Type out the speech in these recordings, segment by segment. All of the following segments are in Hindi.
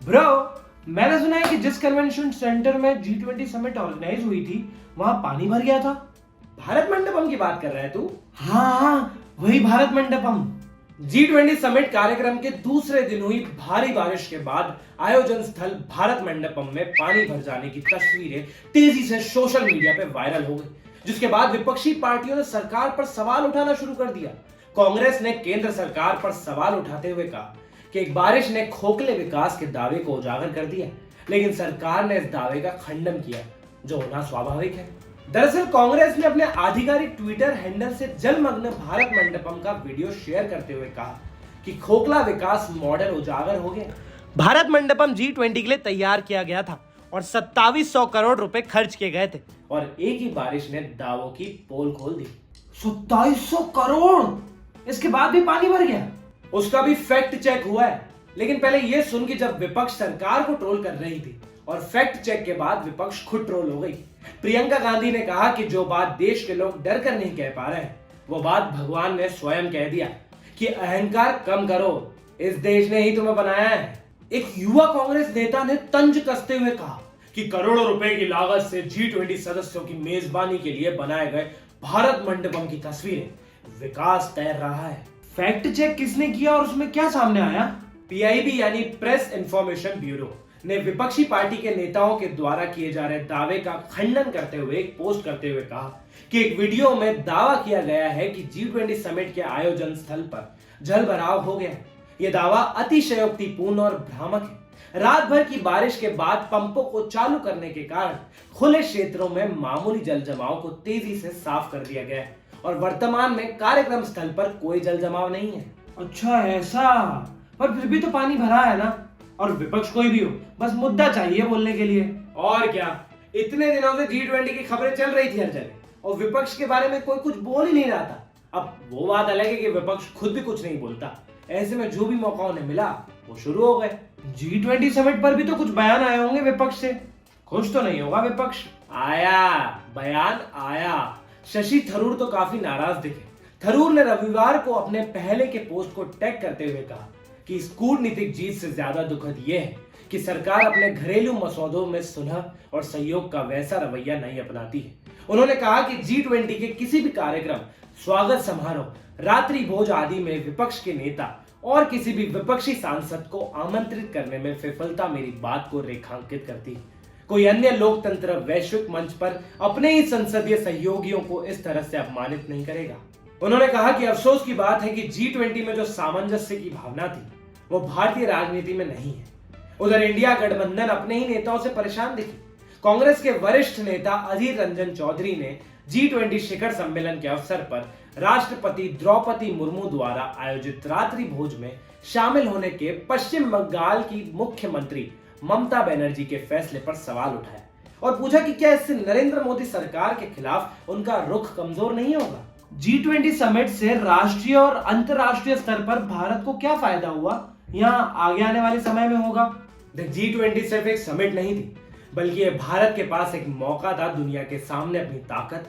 ब्रो, मैंने सुना है कि जिस कन्वेंशन सेंटर में G20 समिट ऑर्गेनाइज हुई थी वहां पानी भर गया था। भारत मंडपम की बात कर रहा है तू? हाँ, वही भारत मंडपम। G20 समिट कार्यक्रम के दूसरे दिन हुई भारी बारिश के बाद आयोजन स्थल भारत मंडपम में पानी भर जाने की तस्वीरें तेजी से सोशल मीडिया पे वायरल हो गई, जिसके बाद विपक्षी पार्टियों ने सरकार पर सवाल उठाना शुरू कर दिया। कांग्रेस ने केंद्र सरकार पर सवाल उठाते हुए कहा कि एक बारिश ने खोखले विकास के दावे को उजागर कर दिया, लेकिन सरकार ने इस दावे का खंडन किया, जो होना स्वाभाविक है। दरअसल कांग्रेस ने अपने आधिकारिक ट्विटर हैंडल से जलमग्न भारत मंडपम का वीडियो शेयर करते हुए कहा कि खोखला विकास मॉडल उजागर हो गया। भारत मंडपम G20 के लिए तैयार किया गया था और 2700 करोड़ रुपए खर्च किए गए थे और एक ही बारिश ने दावों की पोल खोल दी। 2700 करोड़, इसके बाद भी पानी भर गया। उसका भी फैक्ट चेक हुआ है, लेकिन पहले यह सुन कि जब विपक्ष सरकार को ट्रोल कर रही थी और फैक्ट चेक के बाद विपक्ष खुद ट्रोल हो गई। प्रियंका गांधी ने कहा कि जो बात देश के लोग डर कर नहीं कह पा रहे हैं, वो बात भगवान ने स्वयं कह दिया कि अहंकार कम करो, इस देश ने ही तुम्हें बनाया है। एक युवा कांग्रेस नेता ने तंज कसते हुए कहा कि करोड़ों रुपए की लागत से G20 सदस्यों की मेजबानी के लिए बनाए गए भारत मंडपम की तस्वीरें विकास तैर रहा है। फैक्ट चेक किसने किया और उसमें क्या सामने आया? PIB यानी प्रेस इंफॉर्मेशन ब्यूरो ने विपक्षी पार्टी के नेताओं के द्वारा किए जा रहे दावे का खंडन करते हुए एक पोस्ट करते हुए कहा कि एक वीडियो में दावा किया गया है कि G20 समिट के आयोजन स्थल पर जलभराव हो गया। यह दावा अतिशयोक्तिपूर्ण और भ्रामक है। रात भर की बारिश के बाद पंपों को चालू करने के कारण खुले क्षेत्रों में मामूली जल जमाव को तेजी से साफ कर दिया गया है और वर्तमान में कार्यक्रम स्थल पर कोई जल जमाव नहीं है। अच्छा ऐसा, पर फिर भी तो पानी भरा है ना। और विपक्ष कोई भी हो, बस मुद्दा चाहिए बोलने के लिए। और क्या, इतने दिनों से G20 की खबरें चल रही थी हर जगह और विपक्ष के बारे में कोई कुछ बोल ही नहीं रहा था। अब वो बात अलग है कि विपक्ष खुद भी कुछ नहीं बोलता, ऐसे में जो भी मौका उन्हें मिला वो शुरू हो गए। G20 समिट पर भी तो कुछ बयान आए होंगे विपक्ष से, खुश तो नहीं होगा विपक्ष? बयान आया। शशि थरूर तो काफी नाराज दिखे। थरूर ने रविवार को अपने पहले के पोस्ट को टैग करते हुए कहा कि इस कूटनीतिक जीत से ज्यादा दुखद यह है कि सरकार अपने घरेलू मसौदों में सुलह और सहयोग का वैसा रवैया नहीं अपनाती है। उन्होंने कहा कि G20 के किसी भी कार्यक्रम, स्वागत समारोह, रात्रि भोज आदि में विपक्ष के नेता और किसी भी विपक्षी सांसद को आमंत्रित करने में विफलता मेरी बात को रेखांकित करती है। कोई अन्य लोकतंत्र वैश्विक मंच पर अपने ही संसदीय सहयोगियों को इस तरह से अपमानित नहीं करेगा। उन्होंने कहा कि अफसोस की बात है कि G20 में जो सामंजस्य की भावना थी वो भारतीय राजनीति में नहीं है। उधर इंडिया गठबंधन अपने ही नेताओं से परेशान दिखी। कांग्रेस के वरिष्ठ नेता अधीर रंजन चौधरी ने G20 शिखर सम्मेलन के अवसर पर राष्ट्रपति द्रौपदी मुर्मू द्वारा आयोजित रात्रि भोज में शामिल होने के पश्चिम बंगाल की मुख्यमंत्री ममता बनर्जी के फैसले पर सवाल उठाया और पूछा कि क्या इससे नरेंद्र मोदी सरकार के खिलाफ उनका रुख कमजोर नहीं होगा। G20 समिट से राष्ट्रीय और अंतरराष्ट्रीय स्तर पर भारत को क्या फायदा हुआ या आगे आने वाले समय में होगा? G20 सिर्फ एक समिट नहीं थी, बल्कि यह भारत के पास एक मौका था दुनिया के सामने अपनी ताकत,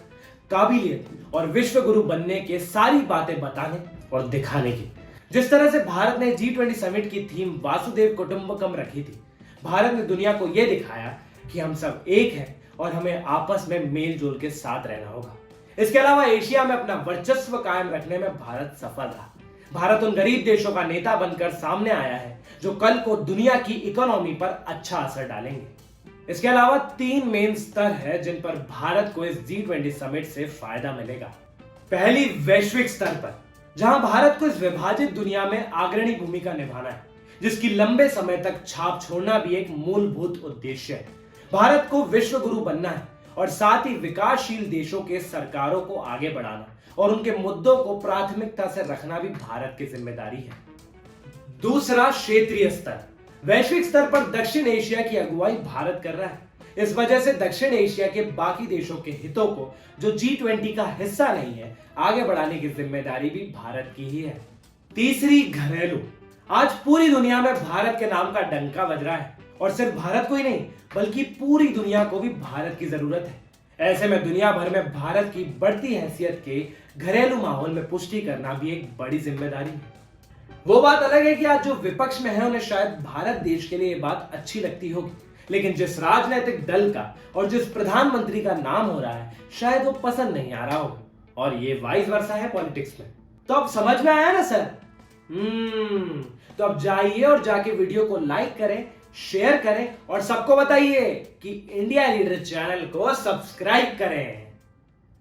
काबिलियत और विश्व गुरु बनने के सारी बातें बताने और दिखाने की। जिस तरह से भारत ने G20 समिट की थीम वासुदेव कुटुंबकम रखी थी, भारत ने दुनिया को यह दिखाया कि हम सब एक हैं और हमें आपस में मेल जोल के साथ रहना होगा। इसके अलावा एशिया में अपना वर्चस्व कायम रखने में भारत सफल रहा। भारत उन गरीब देशों का नेता बनकर सामने आया है जो कल को दुनिया की इकोनॉमी पर अच्छा असर डालेंगे। इसके अलावा 3 मेन स्तर है जिन पर भारत को इस G20 समिट से फायदा मिलेगा। पहली, वैश्विक स्तर पर, जहां भारत को इस विभाजित दुनिया में अग्रणी भूमिका निभाना है, जिसकी लंबे समय तक छाप छोड़ना भी एक मूलभूत उद्देश्य है। भारत को विश्व गुरु बनना है और साथ ही विकासशील देशों के सरकारों को आगे बढ़ाना और उनके मुद्दों को प्राथमिकता से रखना भी भारत की जिम्मेदारी है। दूसरा, क्षेत्रीय स्तर। वैश्विक स्तर पर दक्षिण एशिया की अगुवाई भारत कर रहा है। इस वजह से दक्षिण एशिया के बाकी देशों के हितों को, जो G20 का हिस्सा नहीं है, आगे बढ़ाने की जिम्मेदारी भी भारत की ही है। तीसरी, घरेलू। आज पूरी दुनिया में भारत के नाम का डंका बज रहा है और सिर्फ भारत को ही नहीं बल्कि पूरी दुनिया को भी भारत की जरूरत है। ऐसे में दुनिया भर में भारत की बढ़ती हैसियत के घरेलू माहौल में पुष्टि करना भी एक बड़ी जिम्मेदारी है। वो बात अलग है कि आज जो विपक्ष में है उन्हें शायद भारत देश के लिए ये बात अच्छी लगती होगी, लेकिन जिस राजनीतिक दल का और जिस प्रधानमंत्री का नाम हो रहा है शायद वो पसंद नहीं आ रहा होगा। और ये वाइस वर्सा है पॉलिटिक्स में। तो अब समझ में आया ना सर? तो अब जाइए और जाके वीडियो को लाइक करें, शेयर करें और सबको बताइए कि इंडिया लीडर चैनल को सब्सक्राइब करें।